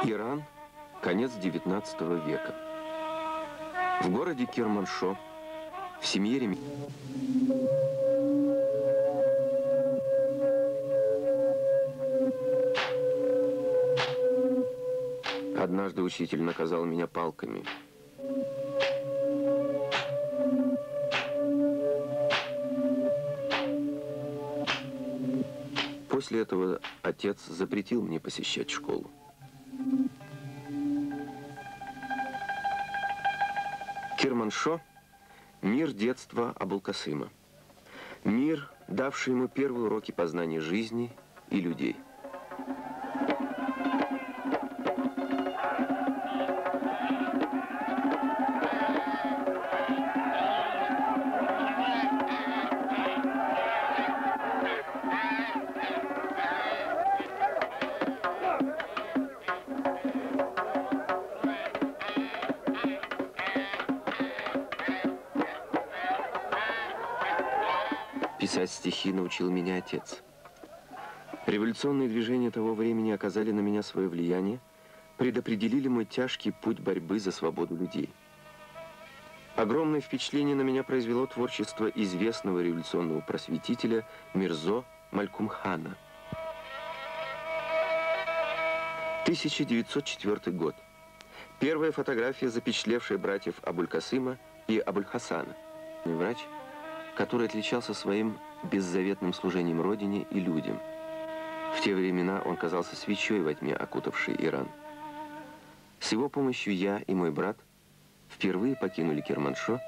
Иран, конец XIX века. В городе Керманшо, в семье Однажды учитель наказал меня палками. После этого отец запретил мне посещать школу. Керманшо – мир детства Абулкасыма. Мир, давший ему первые уроки познания жизни и людей. Писать стихи научил меня отец. Революционные движения того времени оказали на меня свое влияние, предопределили мой тяжкий путь борьбы за свободу людей. Огромное впечатление на меня произвело творчество известного революционного просветителя Мирзо Малькумхана. 1904 год. Первая фотография, запечатлевшая братьев Абулькасыма и Абуль-Хасана. Врач, который отличался своим беззаветным служением Родине и людям. В те времена он казался свечой во тьме, окутавшей Иран. С его помощью я и мой брат впервые покинули Керманшо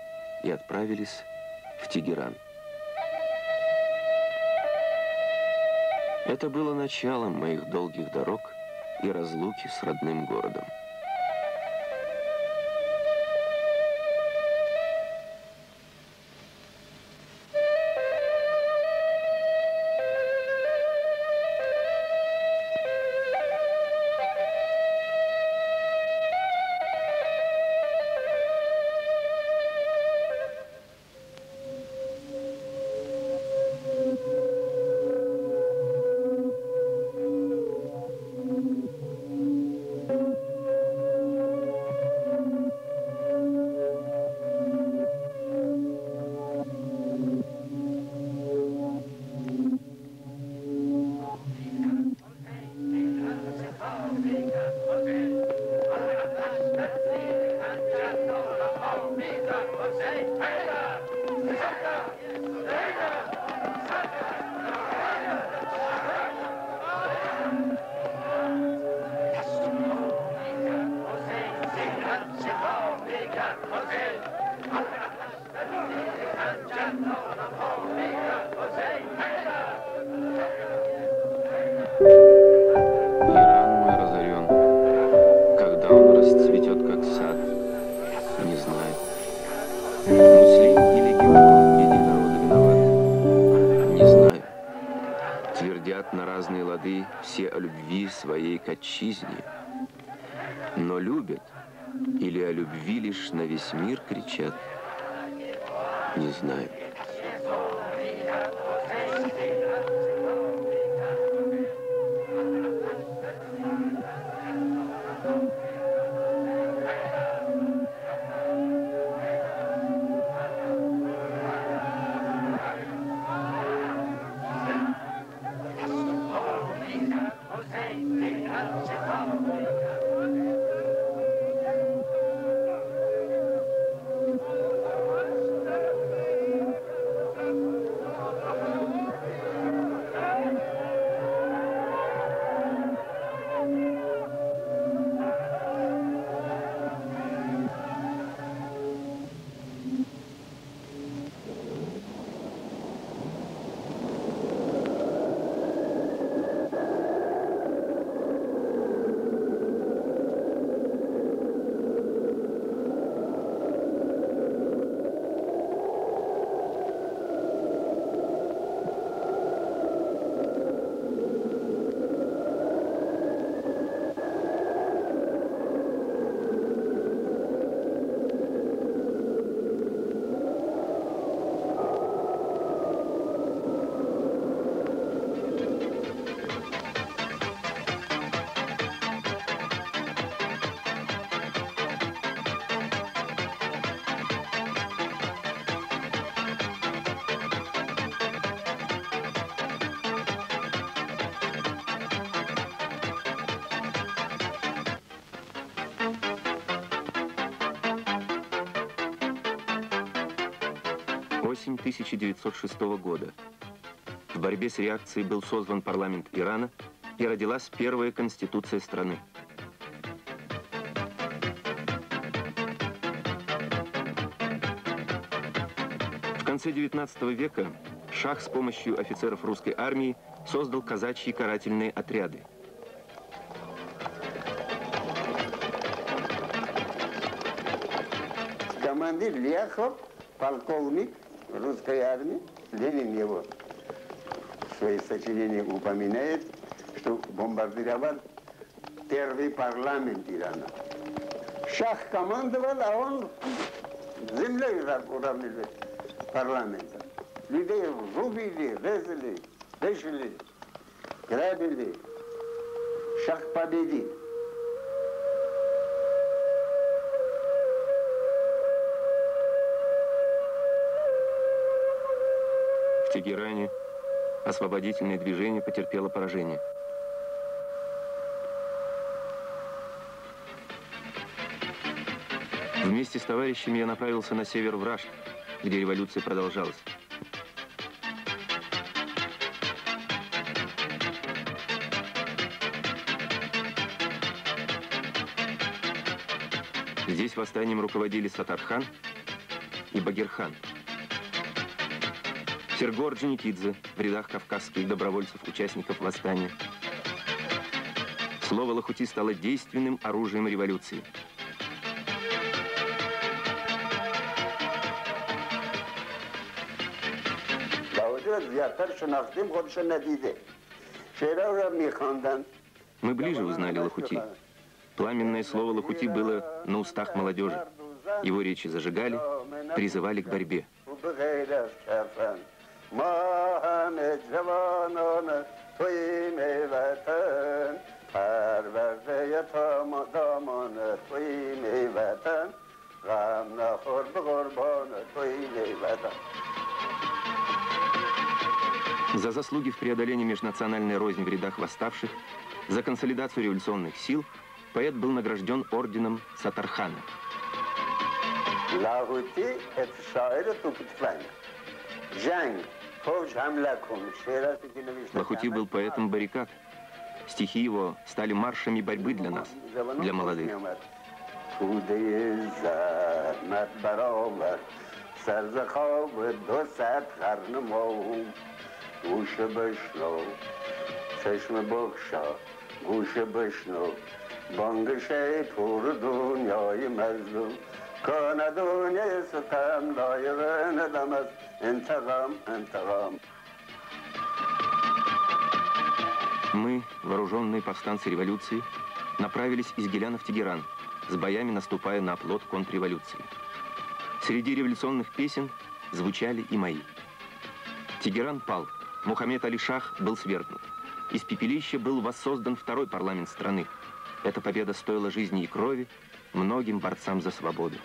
и отправились в Тегеран. Это было началом моих долгих дорог и разлуки с родным городом. Все о любви своей к отчизне, но любят или о любви лишь на весь мир кричат, не знаю. Осень 1906 года. В борьбе с реакцией был созван парламент Ирана и родилась первая конституция страны. В конце XIX века шах с помощью офицеров русской армии создал казачьи карательные отряды. Командир Ляхов, полковник русской армии, Ленин его в своих сочинениях упоминает, что бомбардировал первый парламент Ирана. Шах командовал, а он землей уравнивал парламента. Людей рубили, резали, вешали, грабили. Шах победил. В Тегеране освободительное движение потерпело поражение. Вместе с товарищами я направился на север в Рашт, где революция продолжалась. Здесь восстанием руководили Саттархан и Багирхан. Серго Орджоникидзе в рядах кавказских добровольцев, участников восстания. Слово лахути стало действенным оружием революции. Мы ближе узнали лахути. Пламенное слово лахути было на устах молодежи. Его речи зажигали, призывали к борьбе. За заслуги в преодолении межнациональной розни в рядах восставших, за консолидацию революционных сил поэт был награжден орденом Саттархана. Лахути был поэтом баррикад. Стихи его стали маршами борьбы для нас, для молодых. Мы, вооруженные повстанцы революции, направились из Гиляна в Тегеран, с боями наступая на оплот контрреволюции. Среди революционных песен звучали и мои. Тегеран пал, Мухаммед Али-Шах был свергнут. Из пепелища был воссоздан второй парламент страны. Эта победа стоила жизни и крови многим борцам за свободу.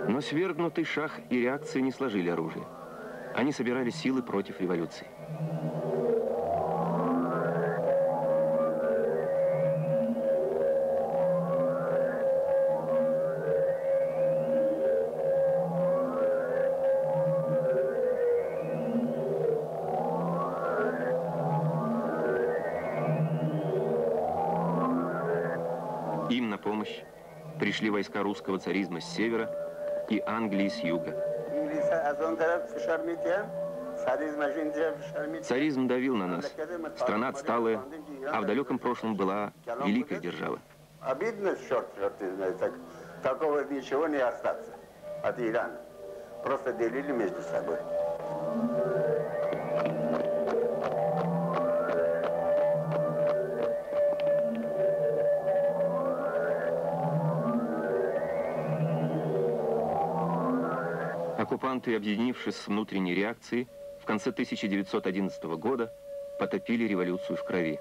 Но свергнутый шах и реакция не сложили оружие. Они собирали силы против революции. Им на помощь пришли войска русского царизма с севера и Англии с юга. Царизм давил на нас. Страна отсталая, а в далеком прошлом была великая держава. Обидно, черт знает, такого ничего не остаться от Ирана. Просто делили между собой. Оккупанты, объединившись с внутренней реакцией, в конце 1911 года потопили революцию в крови.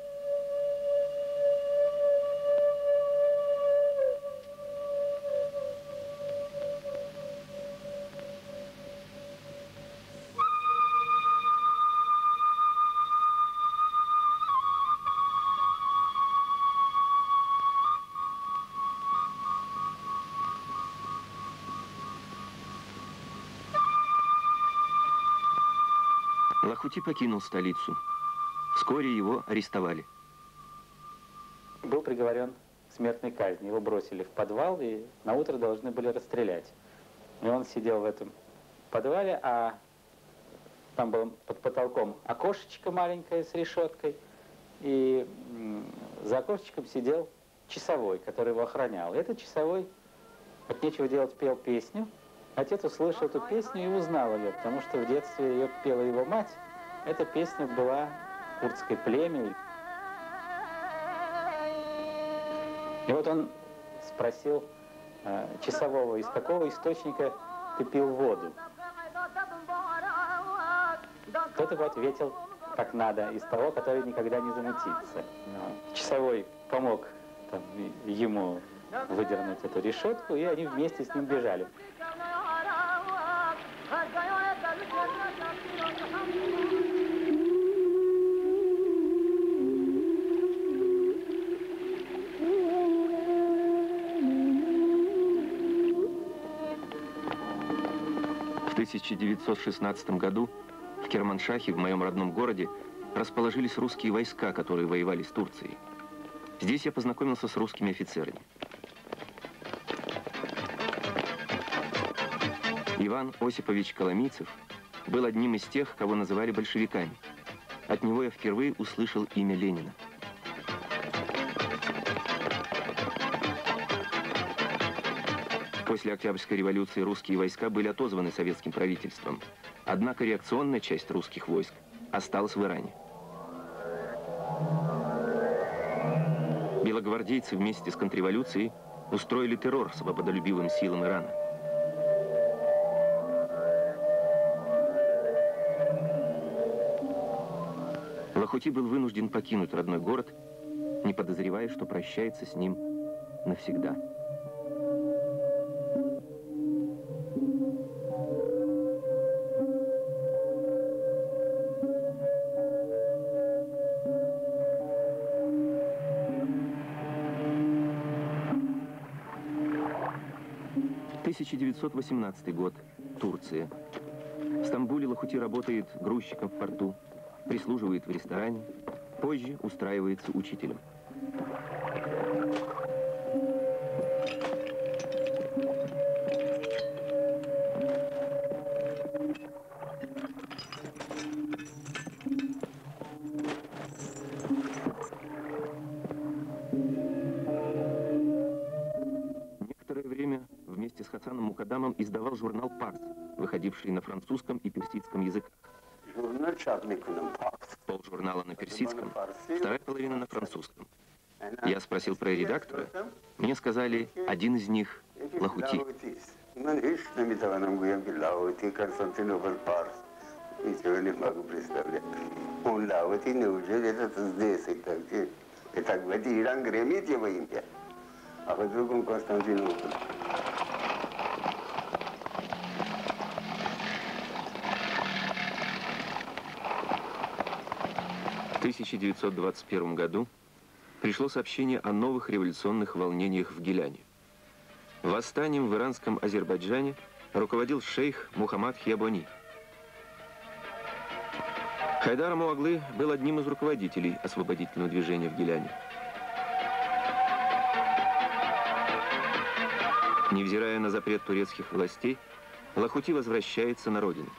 Лахути покинул столицу. Вскоре его арестовали. Был приговорен к смертной казни. Его бросили в подвал и на утро должны были расстрелять. И он сидел в этом подвале, а там было под потолком окошечко маленькое с решеткой. И за окошечком сидел часовой, который его охранял. И этот часовой от нечего делать пел песню. Отец услышал эту песню и узнал ее, потому что в детстве ее пела его мать. Эта песня была курдское племя. И вот он спросил часового, из какого источника ты пил воду? Тот ему ответил, как надо, из того, который никогда не замутится. Часовой помог ему выдернуть эту решетку, и они вместе с ним бежали. В 1916 году в Керманшахе, в моем родном городе, расположились русские войска, которые воевали с Турцией. Здесь я познакомился с русскими офицерами. Иван Осипович Коломийцев был одним из тех, кого называли большевиками. От него я впервые услышал имя Ленина. После Октябрьской революции русские войска были отозваны советским правительством. Однако реакционная часть русских войск осталась в Иране. Белогвардейцы вместе с контрреволюцией устроили террор свободолюбивым силам Ирана. Лахути был вынужден покинуть родной город, не подозревая, что прощается с ним навсегда. — 1918 год. Турция. В Стамбуле Лахути работает грузчиком в порту, прислуживает в ресторане, позже устраивается учителем. Некоторое время вместе с Хасаном Мукаддамом издавал журнал «Парс», выходивший на французском и персидском языках. Полжурнала на персидском, вторая половина на французском. Я спросил про редактора. Мне сказали, один из них — Лахути. В 1921 году пришло сообщение о новых революционных волнениях в Гиляне. Восстанием в иранском Азербайджане руководил шейх Мухаммад Хиабони. Хайдар Муаглы был одним из руководителей освободительного движения в Гиляне. Невзирая на запрет турецких властей, Лахути возвращается на родину.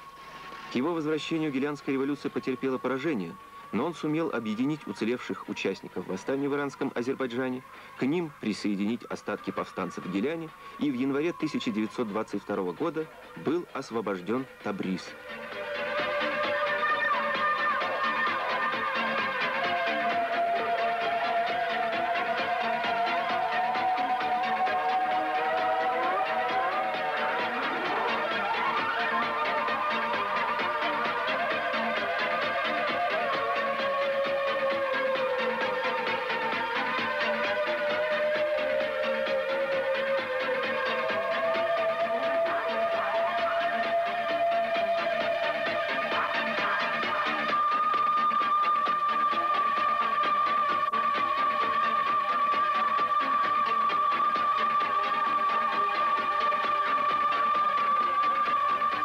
К его возвращению Гилянская революция потерпела поражение, но он сумел объединить уцелевших участников восстания в иранском Азербайджане, к ним присоединить остатки повстанцев в Гиляне, и в январе 1922 года был освобожден Табриз.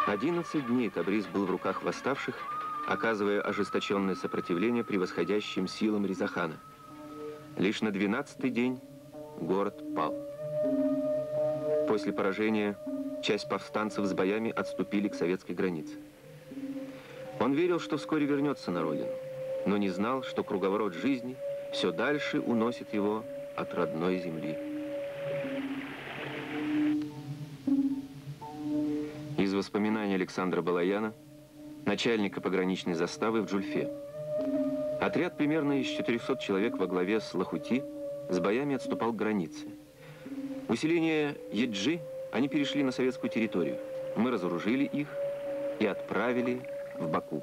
«11 дней Табриз был в руках восставших, оказывая ожесточенное сопротивление превосходящим силам Резахана. Лишь на 12-й день город пал. После поражения часть повстанцев с боями отступили к советской границе. Он верил, что вскоре вернется на родину, но не знал, что круговорот жизни все дальше уносит его от родной земли. Из воспоминаний Александра Балаяна, начальника пограничной заставы в Джульфе. Отряд примерно из 400 человек во главе с Лахути с боями отступал к границе. Усиление Еджи они перешли на советскую территорию. Мы разоружили их и отправили в Баку.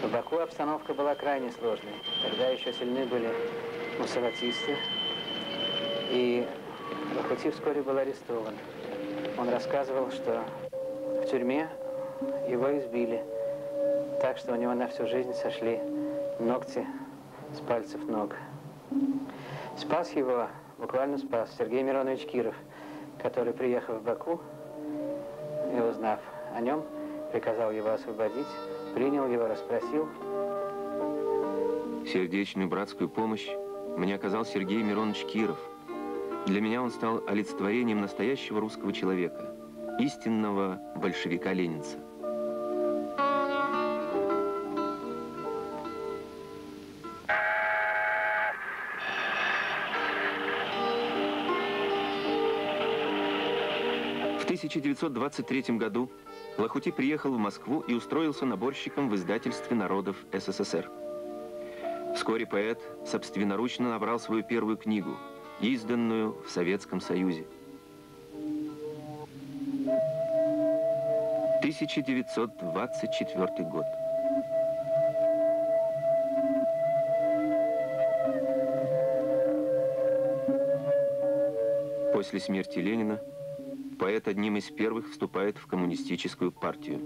В Баку обстановка была крайне сложной. Тогда еще сильны были муссолатисты. И Лахути вскоре был арестован. Он рассказывал, что в тюрьме его избили, так что у него на всю жизнь сошли ногти с пальцев ног. Спас его, буквально спас, Сергей Миронович Киров, который, приехав в Баку и узнав о нем, приказал его освободить, принял его, расспросил. Сердечную братскую помощь мне оказал Сергей Миронович Киров. Для меня он стал олицетворением настоящего русского человека, истинного большевика-ленинца. В 1923 году Лахути приехал в Москву и устроился наборщиком в издательстве народов СССР. Вскоре поэт собственноручно набрал свою первую книгу, изданную в Советском Союзе. 1924 год. После смерти Ленина поэт одним из первых вступает в коммунистическую партию.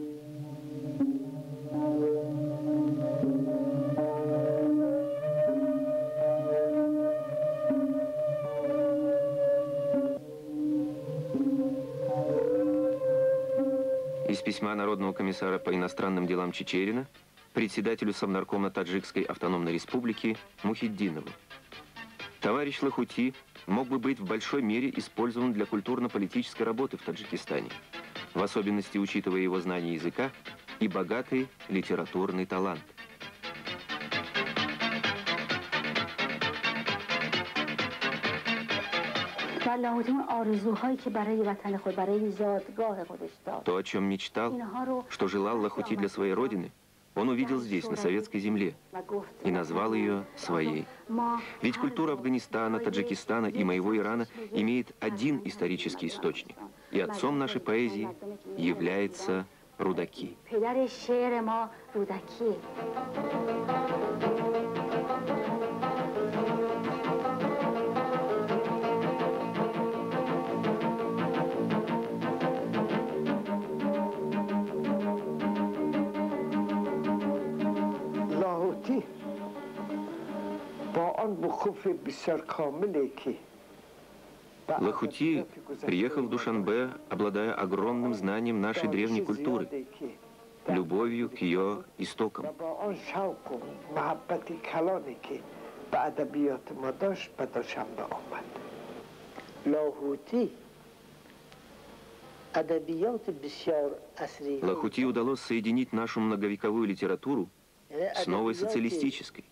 Из письма Народного комиссара по иностранным делам Чичерина председателю Совнаркома Таджикской автономной республики Мухиддинову. Товарищ Лахути мог бы быть в большой мере использован для культурно-политической работы в Таджикистане, в особенности учитывая его знание языка и богатый литературный талант. То, о чем мечтал, что желал Лахути для своей родины, он увидел здесь, на советской земле, и назвал ее своей. Ведь культура Афганистана, Таджикистана и моего Ирана имеет один исторический источник, и отцом нашей поэзии является Рудаки. Лахути приехал в Душанбе, обладая огромным знанием нашей древней культуры, любовью к ее истокам. Лахути удалось соединить нашу многовековую литературу с новой социалистической.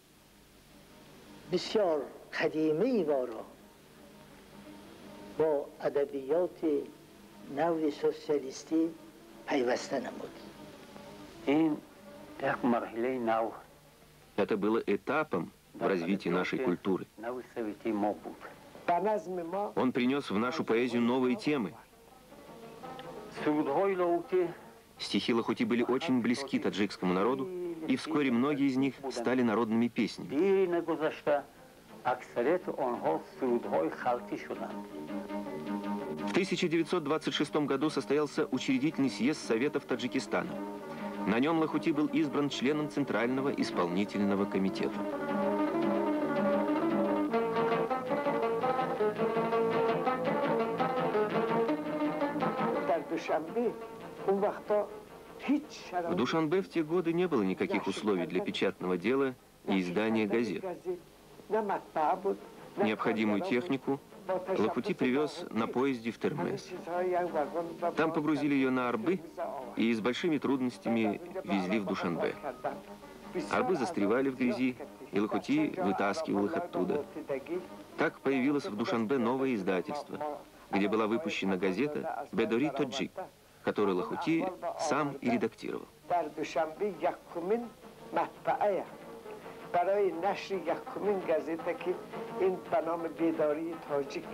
Это было этапом в развитии нашей культуры. Он принес в нашу поэзию новые темы. Стихи Лахути были очень близки таджикскому народу, и вскоре многие из них стали народными песнями. В 1926 году состоялся учредительный съезд Советов Таджикистана. На нем Лахути был избран членом Центрального исполнительного комитета. В Душанбе в те годы не было никаких условий для печатного дела и издания газет. Необходимую технику Лахути привез на поезде в Термез. Там погрузили ее на арбы и с большими трудностями везли в Душанбе. Арбы застревали в грязи, и Лахути вытаскивал их оттуда. Так появилось в Душанбе новое издательство, где была выпущена газета «Бедори Таджик», которую Лахути сам и редактировал. برای نشر یکمین گازته که این به نام بیداری تاجیک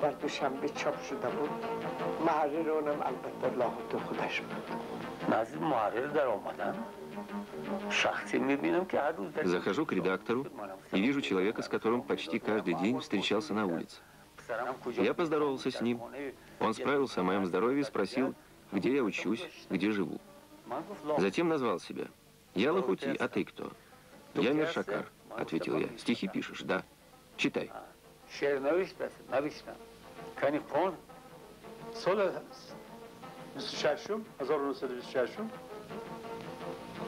در دوشنبه چاپ شده بود محرر اونم البته لاهوتی خودش بود. نزد محرر در آمدن شخصی میبینم که هر روز Захожу к редактору и вижу человека, с которым почти каждый день встречался на улице. Я поздоровался с ним. Он справился о моем здоровье и спросил, где я учусь, где живу. Затем назвал себя. Я Лахути, а ты кто? «Я Миршакар», — ответил я. «Стихи пишешь?» «Да». «Читай». В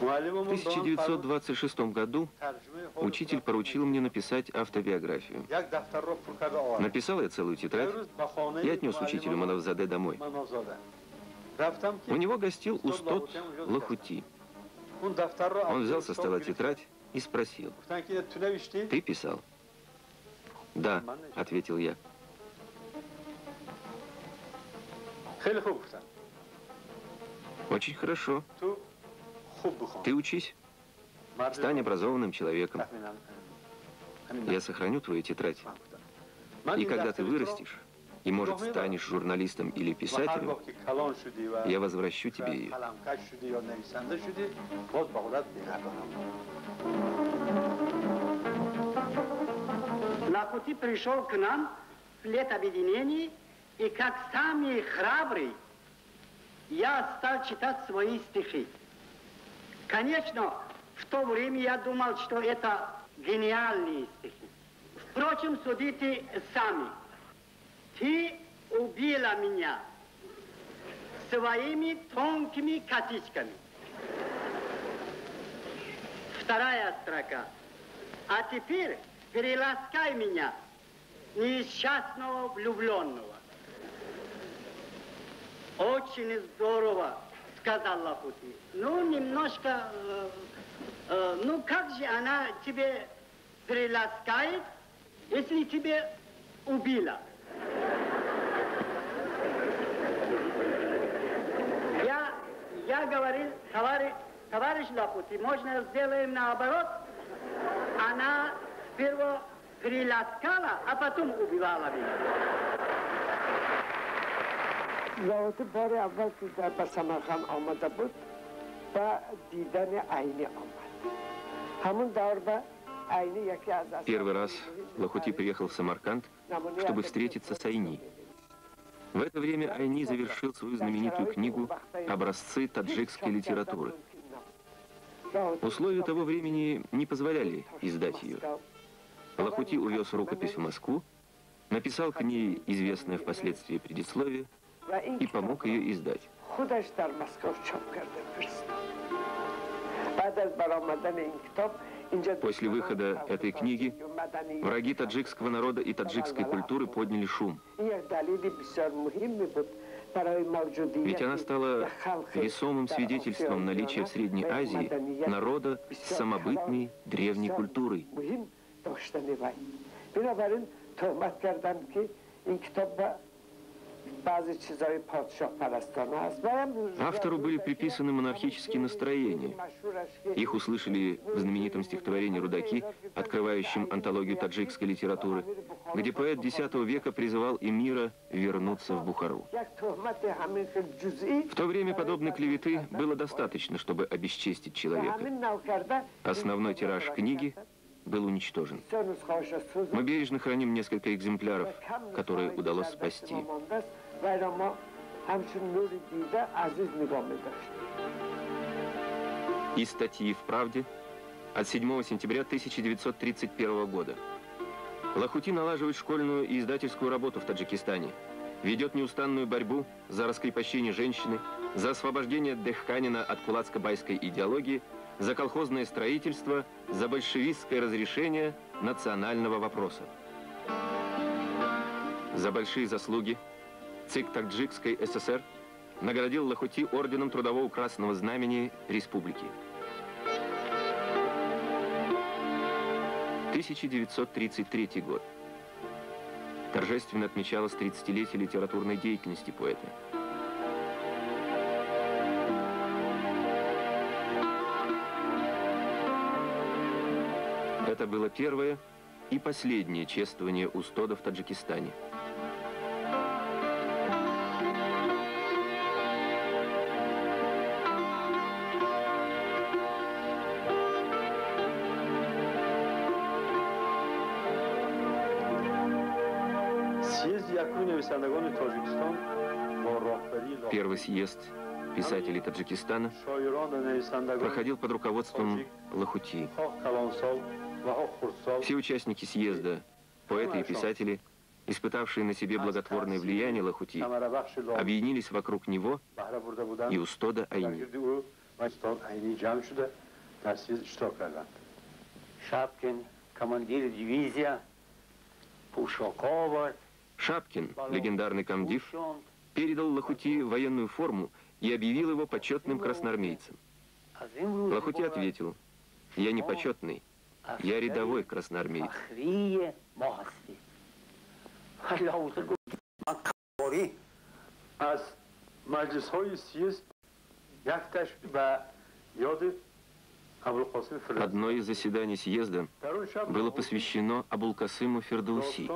1926 году учитель поручил мне написать автобиографию. Написал я целую тетрадь и отнес учителю Манавзаде домой. У него гостил Устод Лахути. Он взял со стола тетрадь и спросил: «Ты писал?» «Да», — ответил я. «Очень хорошо. Ты учись. Стань образованным человеком. Я сохраню твою тетрадь. И когда ты вырастешь, и, может, станешь журналистом или писателем, я возвращу тебе ее». Лахути пришел к нам в лет объединения, и как самый храбрый я стал читать свои стихи. Конечно, в то время я думал, что это гениальные стихи. Впрочем, судите сами. Ты убила меня своими тонкими косичками. Вторая строка. А теперь переласкай меня, несчастного влюбленного. Очень здорово, сказал Лахути. Ну, немножко, ну как же она тебе переласкает, если тебе убила? Я говорил, товарищ Лахути, можно сделаем наоборот. Она сперва переласкала, а потом убивала меня. لاهوتی بار اول که در سمرقند آمده بود با دیدن عینی آمد. همون دور با عینی یکی از Первый раз Лахути приехал в Самарканд, чтобы встретиться с Айни. В это время Айни завершил свою знаменитую книгу «Образцы таджикской литературы». Условия того времени не позволяли издать ее. Лахути увез рукопись в Москву, написал к ней известное впоследствии предисловие и помог ее издать. После выхода этой книги враги таджикского народа и таджикской культуры подняли шум. Ведь она стала весомым свидетельством наличия в Средней Азии народа с самобытной древней культурой. Автору были приписаны монархические настроения. Их услышали в знаменитом стихотворении «Рудаки», открывающем антологию таджикской литературы, где поэт X века призывал эмира вернуться в Бухару. В то время подобной клеветы было достаточно, чтобы обесчестить человека. Основной тираж книги был уничтожен. Мы бережно храним несколько экземпляров, которые удалось спасти. Из статьи в «Правде» от 7 сентября 1931 года. Лахути налаживает школьную и издательскую работу в Таджикистане. ведет неустанную борьбу за раскрепощение женщины, за освобождение Дехканина от кулацко-байской идеологии, за колхозное строительство, за большевистское разрешение национального вопроса. За большие заслуги ЦИК Таджикской ССР наградил Лохути орденом Трудового Красного Знамени Республики. 1933 год. Торжественно отмечалось 30-летие литературной деятельности поэта. Это было первое и последнее чествование устода в Таджикистане. Первый съезд писателей Таджикистана проходил под руководством Лохути. Все участники съезда, поэты и писатели, испытавшие на себе благотворное влияние Лохути, объединились вокруг него и устода Айни. Шапкин, командир дивизия, Пушокова. Шапкин, легендарный комдив, передал Лохути военную форму и объявил его почетным красноармейцем. Лохути ответил: «Я не почетный, я рядовой красноармеец». Одно из заседаний съезда было посвящено Абулкасыму Фердауси.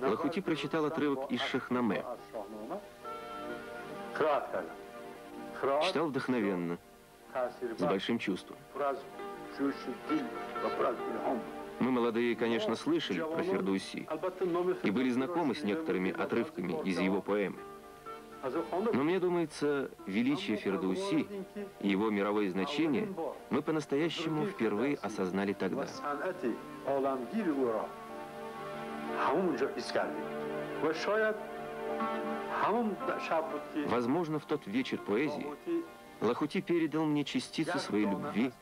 Лохути прочитал отрывок из Шахнаме. Читал вдохновенно, с большим чувством. Мы, молодые, конечно, слышали про Фердауси и были знакомы с некоторыми отрывками из его поэмы. Но мне думается, величие Фердауси и его мировое значение мы по-настоящему впервые осознали тогда. Возможно, в тот вечер поэзии Лохути передал мне частицу своей любви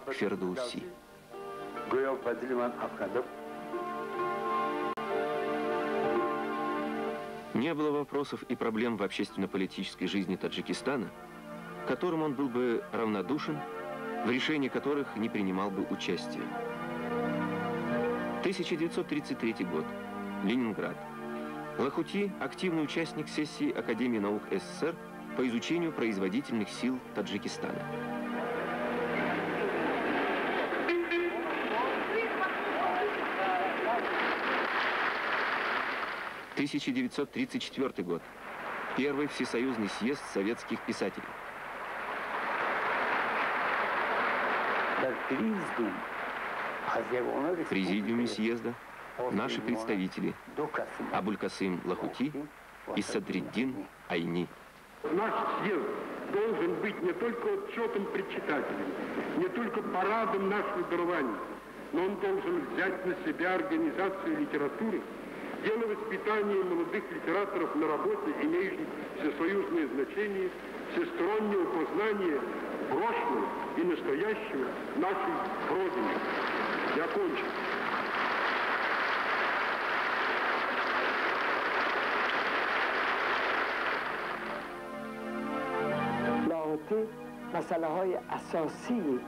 к Фердауси. Не было вопросов и проблем в общественно-политической жизни Таджикистана, которым он был бы равнодушен, в решении которых не принимал бы участия. 1933 год. Ленинград. Лохути – активный участник сессии Академии наук СССР по изучению производительных сил Таджикистана. – 1934 год. Первый всесоюзный съезд советских писателей. В президиуме съезда наши представители Абулькасым Лохути и Садриддин Айни. Наш съезд должен быть не только отчетом пред читателями, не только парадом наших дарований, но он должен взять на себя организацию литературы, дело воспитания молодых литераторов на работе, имеющих всесоюзное значение, всестороннее познание прошлого и настоящего нашей Родины. Я кончу. لاهوتی مسئله های اساسی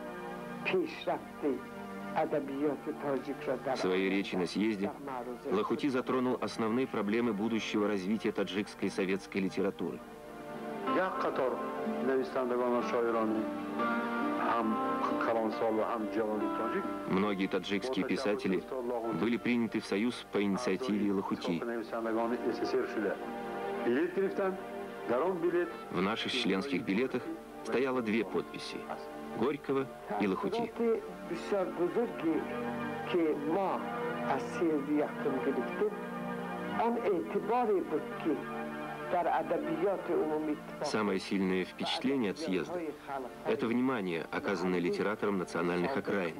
پیشرفت ادبیات تاجیک را در В своей речи на съезде Лохути затронул основные проблемы будущего развития таджикской советской литературы. Многие таджикские писатели были приняты в союз по инициативе Лохути. В наших членских билетах стояло две подписи – Горького и Лохути. Самое сильное впечатление от съезда – это внимание, оказанное литераторам национальных окраин.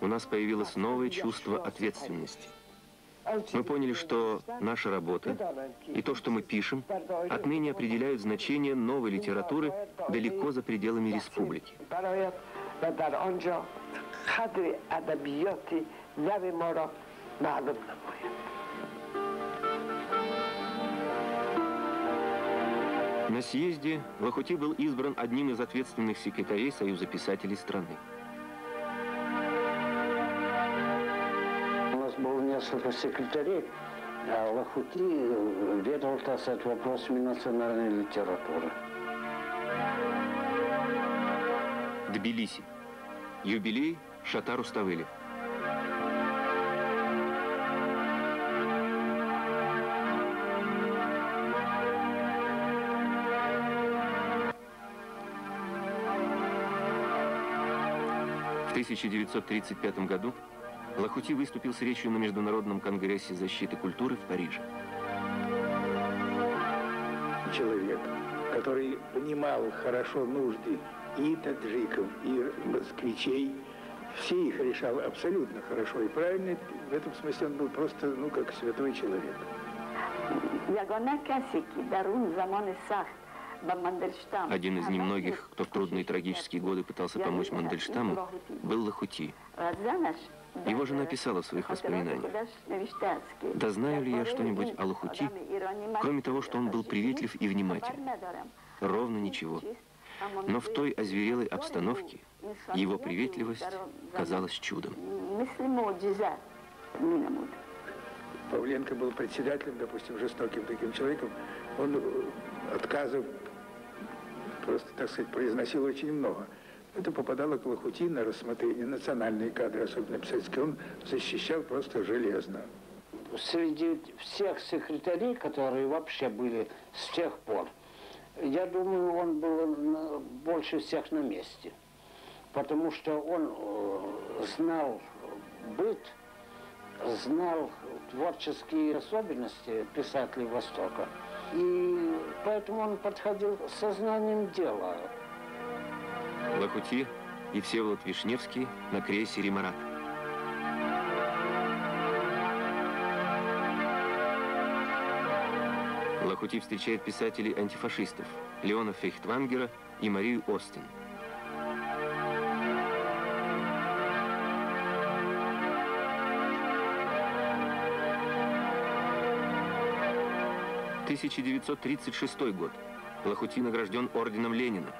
у нас появилось новое чувство ответственности. Мы поняли, что наша работа и то, что мы пишем, отныне определяют значение новой литературы далеко за пределами республики. На съезде Лохути был избран одним из ответственных секретарей Союза писателей страны. У нас было несколько секретарей, а Лохути ведался вопросами национальной литературы. Тбилиси. Юбилей Шата Руставели. В 1935 году Лохути выступил с речью на Международном конгрессе защиты культуры в Париже. Человек, который понимал хорошо нужды и таджиков, и москвичей, все их решал абсолютно хорошо и правильно. В этом смысле он был просто, ну, как святой человек. Один из немногих, кто в трудные и трагические годы пытался помочь Мандельштаму, был Лохути. Его жена писала в своих воспоминаниях: «Да знаю ли я что-нибудь о Лохути, кроме того, что он был приветлив и внимателен? Ровно ничего. Но в той озверелой обстановке его приветливость казалась чудом». Павленко был председателем, допустим, жестоким таким человеком. Он отказов просто, так сказать, произносил очень много. Это попадало к Лохути на рассмотрение. Национальные кадры, особенно писательские, он защищал просто железно. Среди всех секретарей, которые вообще были с тех пор, я думаю, он был больше всех на месте. Потому что он знал быт, знал творческие особенности писателей Востока. И поэтому он подходил с сознанием дела. Лохути и Всеволод Вишневский на крейсере «Марат». Лохути встречает писателей-антифашистов Леона Фейхтвангера и Марию Остин. В 1936 год. Лохути награжден орденом Ленина.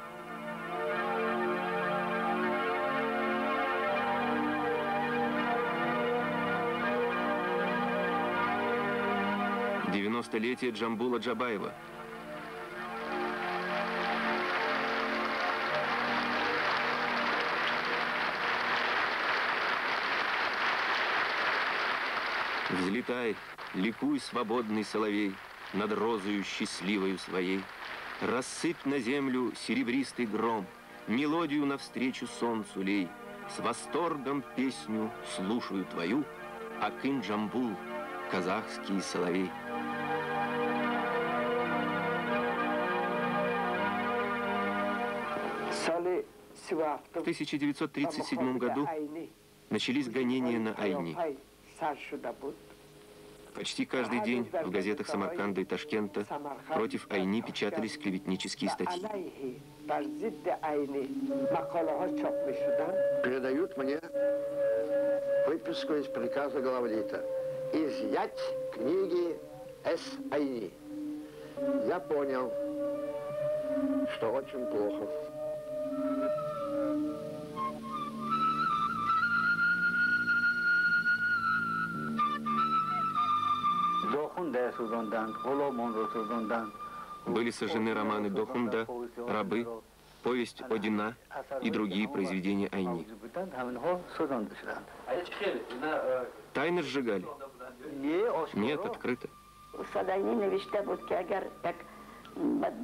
Столетие Джамбула Джабаева. Взлетай, ликуй, свободный соловей, над розою счастливою своей. Рассыпь на землю серебристый гром, мелодию навстречу солнцу лей. С восторгом песню слушаю твою, Акын Джамбул, казахский соловей. В 1937 году начались гонения на Айни. Почти каждый день в газетах Самарканда и Ташкента против Айни печатались клеветнические статьи. Передают мне выписку из приказа главлита: изъять книги С. Айни. Я понял, что очень плохо. Были сожжены романы Дохунда, «Рабы», повесть Одина и другие произведения Айни. Тайно сжигали? Нет, открыто.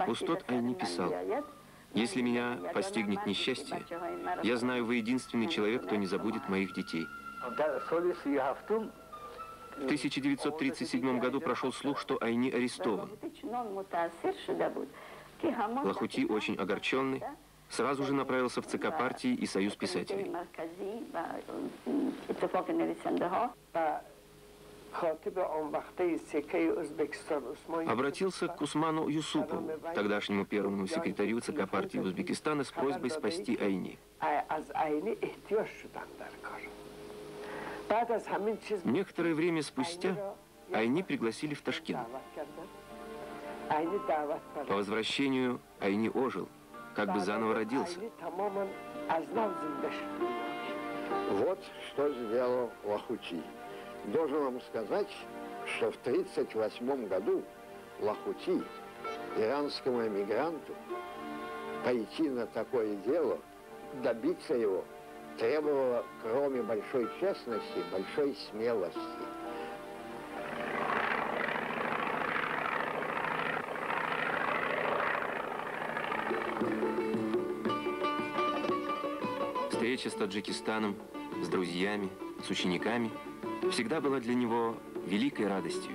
Пустот Айни писал: «Если меня постигнет несчастье, я знаю, вы единственный человек, кто не забудет моих детей». В 1937 году прошел слух, что Айни арестован. Лохути, очень огорченный, сразу же направился в ЦК партии и Союз писателей. Обратился к Усману Юсупову, тогдашнему первому секретарю ЦК партии Узбекистана, с просьбой спасти Айни. Некоторое время спустя Айни пригласили в Ташкент. По возвращению Айни ожил, как бы заново родился. Вот что сделал Лахути. Должен вам сказать, что в 1938 году Лахути, иранскому эмигранту, пойти на такое дело, добиться его, требовало, кроме большой честности, большой смелости. Встреча с Таджикистаном, с друзьями, с учениками всегда была для него великой радостью.